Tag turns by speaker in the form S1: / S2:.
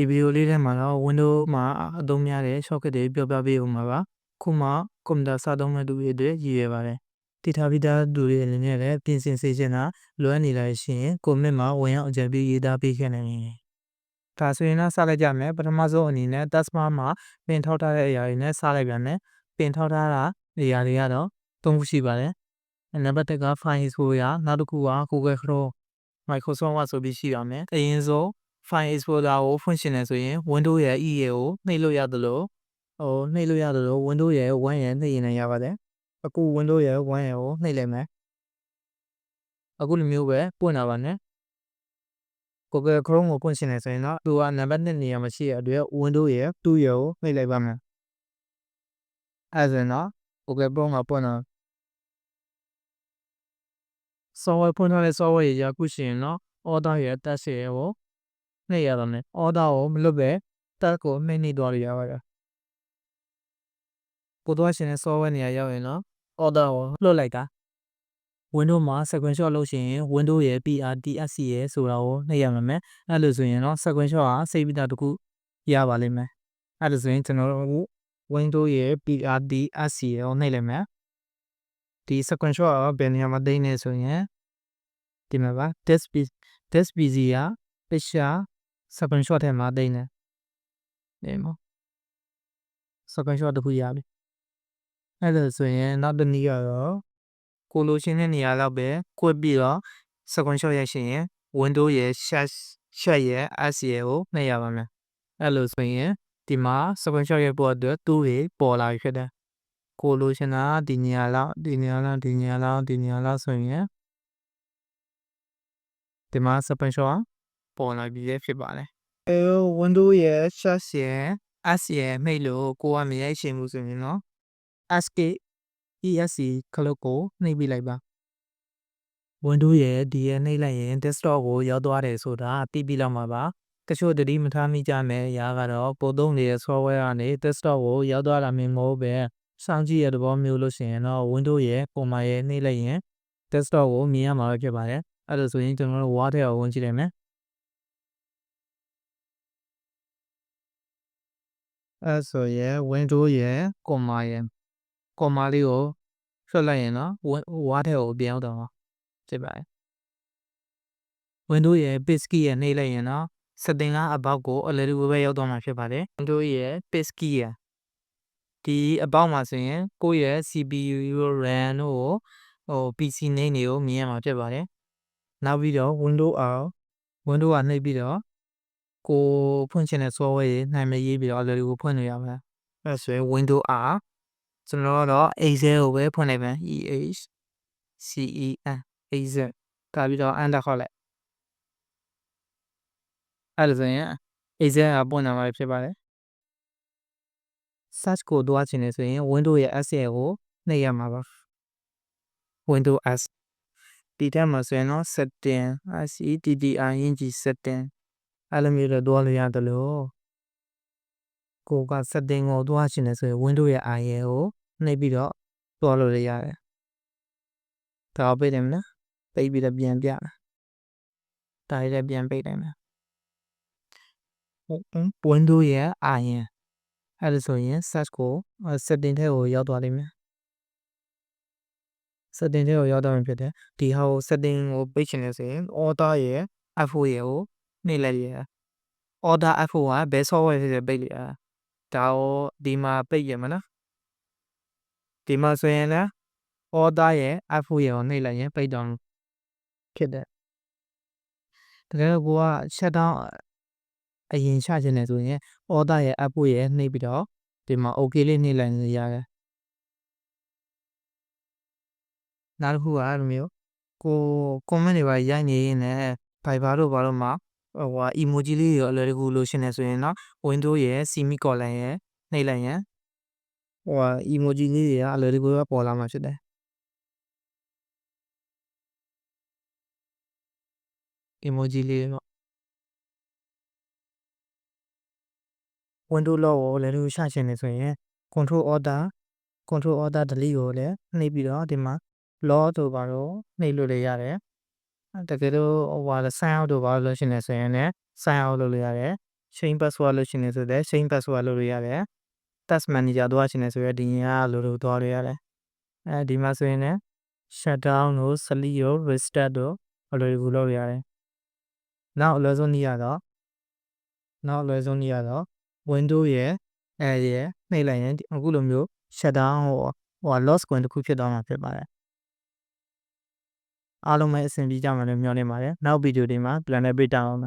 S1: ဒီဗီဒီယိုလေးထဲမှာတော့ Windows မှာအသုံးများတဲ့ shortcut တွေပြောပြပေးဦးမှာပါ။ခုမှကွန်ပျူတာစသုံးတဲ့သူတွေအတွက်ရည်ရွယ်ပါတယ်။တည်ထားပြီးသားသူတွေအနေနဲ့လည်းပြင်ဆင်စေချင်တာလိုအပ်နေလာရှင် comment မှာဝင်ရောက်အကြံပေးရေးသားပေးခဲ့နိုင်တယ်။ဒါဆိုရင်တော့စလိုက်ကြမယ်။ပထမဆုံးအနေနဲ့ taskbar မှာပင်ထောက်ထားတဲ့အရာတွေနဲ့စလိုက်ပြန်မယ်။ပင်ထောက်ထားတာနေရာတွေကတော့၃ခုရှိပါတယ်။နံပါတ်1က File Explorer နောက်တစ်ခုက Google Chrome Microsoft Word ဆိုပြီးရှိပါမယ်။အရင်ဆုံး File Explorer ကိုဖွင့်ရှင်နေဆိုရင် Windows ရဲ့ E ကိုနှိပ်လို့ရသလို Windows ရဲ့ 1 ရဲ့နှိပ်ရင်လည်းရပါတယ်။အခု Windows ရဲ့ 1 ရဲ့ကိုနှိပ်လိုက်မယ်။အခုလိုမျိုးပဲပွင့်လာပါနဲ့။ Google Chrome ကိုဖွင့်ရှင်နေဆိုရင်တော့သူကနံပါတ်2နေရာမှာရှိတဲ့အတွက် Windows ရဲ့ 2 ရဲ့ကိုနှိပ်လိုက်ပါမယ်။အဲဒါဆိုရင်တော့ Google Chrome မှာပွင့်လာsoftware ဖွင့်ထားတဲ့ software တွေအခုရှိရင်တော့ order ရဲ့ task ရဲ့ကိုနှိပ်ရတော့မယ် order ကိုမလွတ်ပဲ task ကိုနှိပ်သွားလို့ရပါတယ်ကိုသွားရှင်တဲ့ software နေရာရောက်ရင်တော့ order ကိုလွတ်လိုက်တာ Windows မှာ screenshot လုပ်ရှင်ရင် Windows ရဲ့ PRTSC ရဲ့ဆိုတာကိုနှိပ်ရမှာမယ်အဲ့လိုဆိုရင်တော့ screenshot ကစိတ်ပြီးသားတစ်ခုရပါလိမ့်မယ်အဲ့လိုဆိုရင်ကျွန်တော်တို့ Windows ရဲ့ PRTSC ရဲ့ကိုနှိပ်လိုက်မယ်ဒီ screenshot ကဘယ်နေရာမှာသိနေဆိုရင်ဒီမှာပါ this PC က picture screenshot ထဲမှာသိနေဒီမှာ screenshot တစ်ခုရပြီအဲ့ဒါဆိုရင်နောက်တစ်နည်းကတော့ကိုလိုချင်တဲ့နေရာလောက်ပဲကွက်ပြီးတော့ screenshot ရရှင်ရင် Windows ရဲ့ share ရဲ့ S ရဲ့ကိုနှိပ်ရပါမယ်အဲ့လိုဆိုရင်ဒီမှာ screenshot ရဲ့ပေါ်အတွက်တူတွေပေါ်လာပြီဖြစ်တယ်ကိုလိုချင်တာဒီနေရာလောက်ဆိုရင်ဒီမှာ screenshot ပေါ်လာပြီဖြစ်ပါတယ်Windows ရဲ့ share ရဲ့ S ရဲ့နှိပ်လို့ကိုကမရိုက်ရှင်ဘူးဆိုရင်တော့ escape ESC ခလုတ်ကိုနှိပ်ပြလိုက်ပါ Windows ရဲ့ဒီရဲ့နှိပ်လိုက်ရင် desktop ကိုရောက်သွားတယ်ဆိုတာသိပြီးလောက်မှာပါတချို့တတိမထားမိကြမယ်ရာကတော့ပို့သုံးနေတဲ့ software ကနေ desktop ကိုရောက်သွားတာမျိုးမဟုတ်ပဲစောင့်ကြည့်ရတဲ့ဘောမျိုးလို့ရှိရင်တော့ Windows ရဲ့ပုံမှန်ရဲ့နှိပ်လိုက်ရင် desktop ကိုမြင်ရမှာပဲဖြစ်ပါတယ်အဲ့ဒါဆိုရင်ကျွန်တော်တို့ Word ထဲကိုဝင်ကြည့်လိုက်မယ်အဲ့ဆိုရင် Windows ရဲ့ comma လေးကိုဆွတ်လိုက်ရင်တော့ Word ထဲကိုပြန်ရောက်တော့ဖြစ်ပါတယ် Windows ရဲ့ Paste key ရဲ့နှိပ်လိုက်ရင်တော့ setting ကအပေါက်ကိုအလွယ်တကူပဲရောက်သွားမှာဖြစ်ပါတယ် Windows ရဲ့ Paste key ရဲ့ဒီအပေါက်မှာဆိုရင်ကိုယ့်ရဲ့ CPU RAM တို့ကိုPC name တွေကိုမြင်ရမှာဖြစ်ပါတယ်နောက်ပြီးတော့ Windows ကနှိပ်ပြီးတော့ကိုဖွင့်ချင်တဲ့ software တွေနာမည်ရေးပြီးတော့အလွယ်တကူဖွင့်လို့ရပါတယ်အဲ့ဆိုရင် Windows R ကျွန်တော်တော့ Excel ကိုပဲဖွင့်လိုက်မယ် Excel ကပြီးတော့ Enter ခေါက်လိုက်အဲ့ဒါဆိုရင် Excel ကပွင့်လာမှာဖြစ်ပါတယ် search ကိုတွားချင်တယ်ဆိုရင် Windows ရဲ့ S ရဲ့ကိုနှိပ်ရမှာပါ Windows S ဒီထဲမှာဆိုရင်တော့ setting setting အဲ့လိုမျိုးတော့တွားလို့ရတယ်လို့ကိုက setting ကိုတွားချင်တယ်ဆိုရင် Windows ရဲ့ I ရဲ့ကိုနှိပ်ပြီးတော့တွားလို့ရတယ်ဒါပိတ်တယ်မလားပိတ်ပြီးတော့ပြန်ပြဒါလည်းပြန်ပိတ်တယ်မယ်Windows ရဲ့ I ရဲ့အဲ့ဒါဆိုရင် search ကို setting ထဲကိုရောက်သွားလိမ့်မယ် setting ထဲကိုရောက်တော့မှဖြစ်တယ်ဒီဟာကို setting ကိုပိတ်ချင်တယ်ဆိုရင် order ရဲ့ F4 ရဲ့ကိုနှိပ်လိုက်ရ order F4 ကဘယ် software ဖြစ်ဖြစ်ပိတ်လိုက်ရဒါကိုဒီမှာပိတ်ရမလားဒီမှာဆိုရင်လည်း order ရဲ့ F4 ရဲ့ကိုနှိပ်လိုက်ရင်ပိတ်တော့ဖြစ်တယ်တကယ်တော့ကိုက shutdown အရင်ချခြင်းတယ်ဆိုရင် order ရဲ့ F4 ရဲ့နှိပ်ပြီးတော့ဒီမှာ okay လေးနှိပ်လိုက်ရင်ရတယ်နောက်တစ်ခုကအဲ့လိုမျိုးကို comment တွေပါရိုက်နေရင်လည်း Viber တို့ဘာလို့မှemoji လေးတွေအလွယ်တကူလိုရှင်းနေဆိုရင်တော့ Windows ရဲ့ semicolon ရဲ့နှိပ်လိုက်ရင်emoji လေးတွေကအလွယ်တကူပဲပေါ်လာမှာဖြစ်တယ် emoji လေးပေါ့ Windows lock ကိုလည်းလို့ရှာချင်နေဆိုရင် control order delete ကိုလည်းနှိပ်ပြီးတော့ဒီမှာ lock တို့ဘာလို့နှိပ်လို့လည်းရတယ်တကယ်လို့sign out တို့ဘာလို့လုပ်ရှင်နေဆိုရင်လည်း sign out လုပ်လို့ရတယ် change password လို့ရှင်နေဆိုတဲ့ change password လို့ရတယ် task manager သွားရှင်နေဆိုရဒီရင်ကလို့သွားလို့ရတယ်ဒီမှာဆိုရင်လည်း shutdown တို့ sleep တို့ restart တို့အလွယ်တကူလုပ်ရတယ်နောက်အလွယ်ဆုံးနည်းကတော့ window ရဲ့နှိပ်လိုက်ရင်အခုလိုမျိုး shutdown lock screen တစ်ခုဖြစ်သွားမှာဖြစ်ပါတယ်အားလုံးပဲအဆင်ပြေကြမှာလို့မျှော်လင့်ပါတယ်နောက်ဗီဒီယိုတွေမှာပြန်လည်တွေ့ကြအောင်